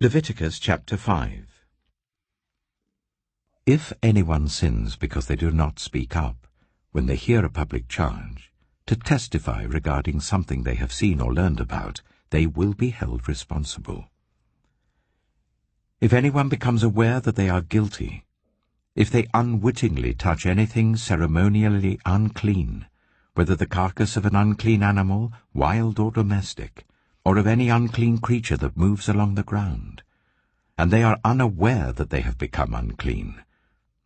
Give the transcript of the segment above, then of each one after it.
Leviticus chapter 5. If anyone sins because they do not speak up, when they hear a public charge, to testify regarding something they have seen or learned about, they will be held responsible. If anyone becomes aware that they are guilty, if they unwittingly touch anything ceremonially unclean, whether the carcass of an unclean animal, wild or domestic, or of any unclean creature that moves along the ground, and they are unaware that they have become unclean,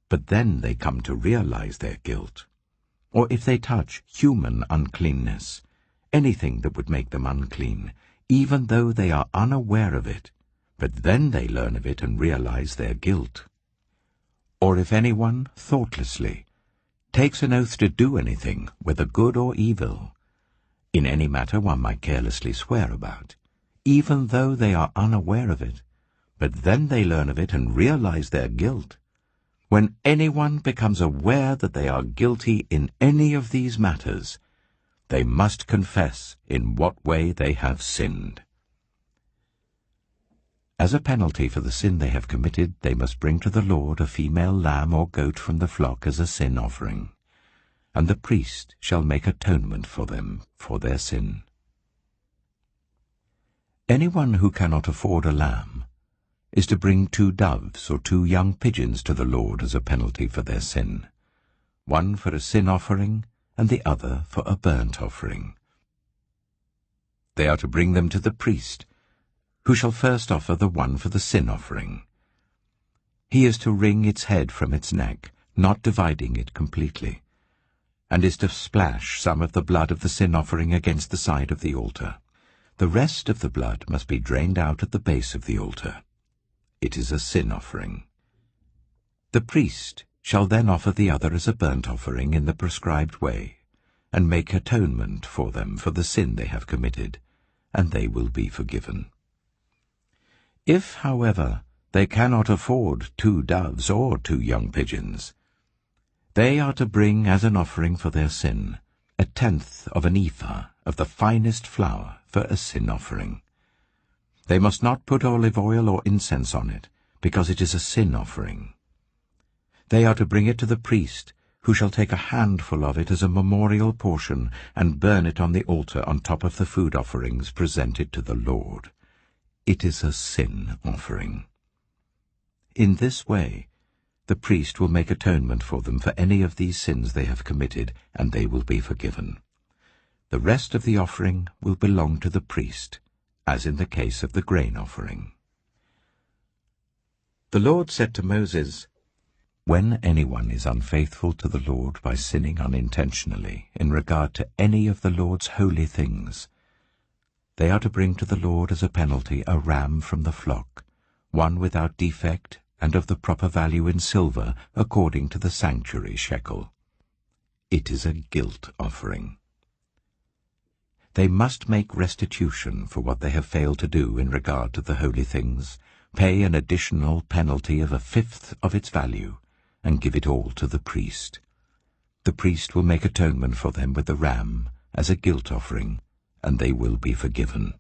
but then they come to realize their guilt, or if they touch human uncleanness, anything that would make them unclean, even though they are unaware of it, but then they learn of it and realize their guilt. Or if anyone, thoughtlessly, takes an oath to do anything, whether good or evil, in any matter one might carelessly swear about, even though they are unaware of it, but then they learn of it and realize their guilt. When anyone becomes aware that they are guilty in any of these matters, they must confess in what way they have sinned. As a penalty for the sin they have committed, they must bring to the Lord a female lamb or goat from the flock as a sin offering, and the priest shall make atonement for them for their sin. Anyone who cannot afford a lamb is to bring 2 doves or 2 young pigeons to the Lord as a penalty for their sin, one for a sin offering and the other for a burnt offering. They are to bring them to the priest, who shall first offer the one for the sin offering. He is to wring its head from its neck, not dividing it completely, and is to splash some of the blood of the sin offering against the side of the altar. The rest of the blood must be drained out at the base of the altar. It is a sin offering. The priest shall then offer the other as a burnt offering in the prescribed way, and make atonement for them for the sin they have committed, and they will be forgiven. If, however, they cannot afford 2 doves or 2 young pigeons, they are to bring as an offering for their sin 1/10 of an ephah of the finest flour for a sin offering. They must not put olive oil or incense on it, because it is a sin offering. They are to bring it to the priest, who shall take a handful of it as a memorial portion and burn it on the altar on top of the food offerings presented to the Lord. It is a sin offering. In this way, the priest will make atonement for them for any of these sins they have committed, and they will be forgiven. The rest of the offering will belong to the priest, as in the case of the grain offering. The Lord said to Moses, "When anyone is unfaithful to the Lord by sinning unintentionally in regard to any of the Lord's holy things, they are to bring to the Lord as a penalty a ram from the flock, one without defect and of the proper value in silver according to the sanctuary shekel. It is a guilt offering. They must make restitution for what they have failed to do in regard to the holy things, pay an additional penalty of 1/5 of its value, and give it all to the priest. The priest will make atonement for them with the ram as a guilt offering, and they will be forgiven.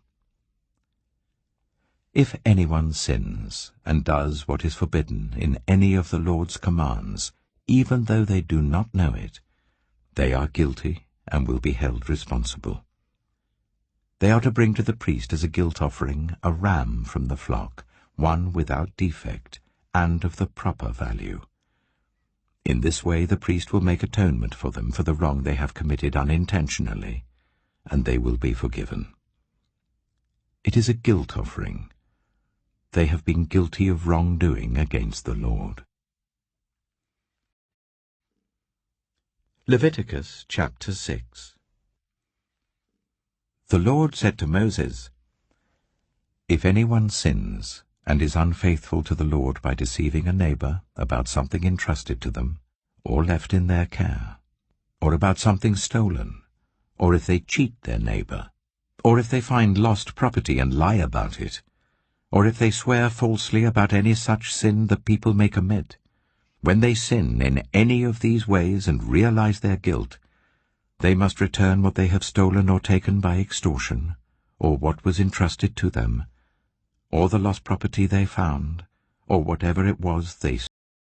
If anyone sins and does what is forbidden in any of the Lord's commands, even though they do not know it, they are guilty and will be held responsible. They are to bring to the priest as a guilt offering a ram from the flock, one without defect and of the proper value. In this way the priest will make atonement for them for the wrong they have committed unintentionally, and they will be forgiven. It is a guilt offering. They have been guilty of wrongdoing against the Lord. Leviticus chapter 6. The Lord said to Moses, "If anyone sins and is unfaithful to the Lord by deceiving a neighbor about something entrusted to them, or left in their care, or about something stolen, or if they cheat their neighbor, or if they find lost property and lie about it, or if they swear falsely about any such sin that people may commit, when they sin in any of these ways and realize their guilt, they must return what they have stolen or taken by extortion, or what was entrusted to them, or the lost property they found, or whatever it was they